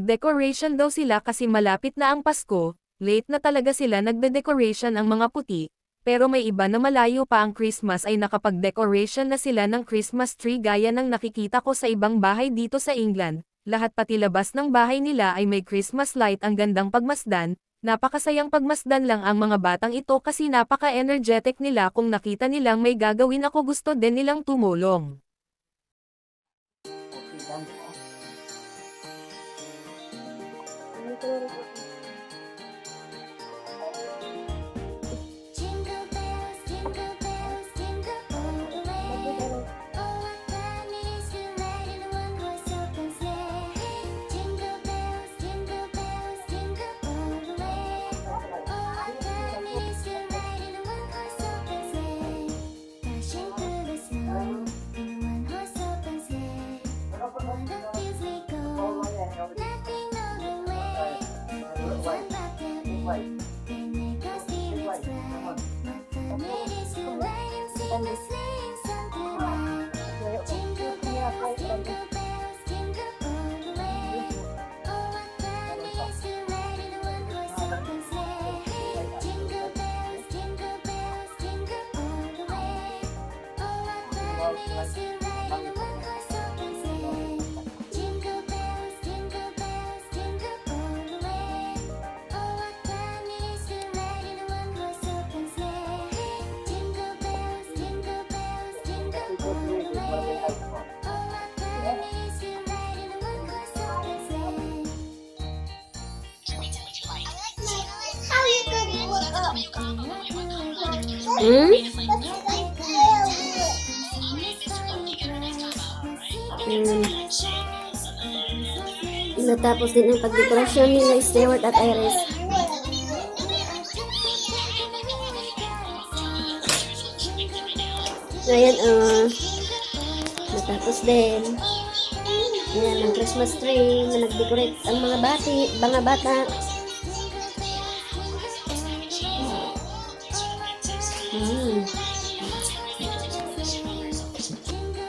Nag-decoration daw sila kasi malapit na ang Pasko, late na talaga sila nagde-decoration ang mga puti, pero may iba na malayo pa ang Christmas ay nakapag-decoration na sila ng Christmas tree gaya ng nakikita ko sa ibang bahay dito sa England. Lahat pati labas ng bahay nila ay may Christmas light, ang gandang pagmasdan, napakasayang pagmasdan lang ang mga batang ito kasi napaka-energetic nila kung nakita nilang may gagawin ako gusto din nilang tumulong. Jingle bells, jingle bells, jingle all the way. Oh, what fun it is to ride in a one-horse open sleigh. Jingle bells, jingle bells, jingle all the way. Oh, what fun it is to ride in a one-horse open sleigh. Dashing through the snow in a one-horse open sleigh. What a fields we go, laughing all the way. Wheels on bobtail they make our spirits bright. What fun it is to ride and sing a sleighing song tonight. Jingle bells, jingle bells, jingle all the way. Oh, what fun it is to ride in a one-horse open sleigh. Jingle bells, jingle bells, jingle all the way. Oh, what fun it is to ride in a one-horse open sleigh. Jingle bells, jingle bells, jingle all the way. Oh, what fun it is to ride in a one-horse open sleigh. Jingle bells, jingle bells, jingle all the way. Oh, what fun it is to ride in a one-horse open sleigh. How you gonna look up? Natapos din ang pagdekorasyon nila Stewart at Iris. Ngayon, natapos din. Yan, ang Christmas tree na nag-decorate ang mga bata.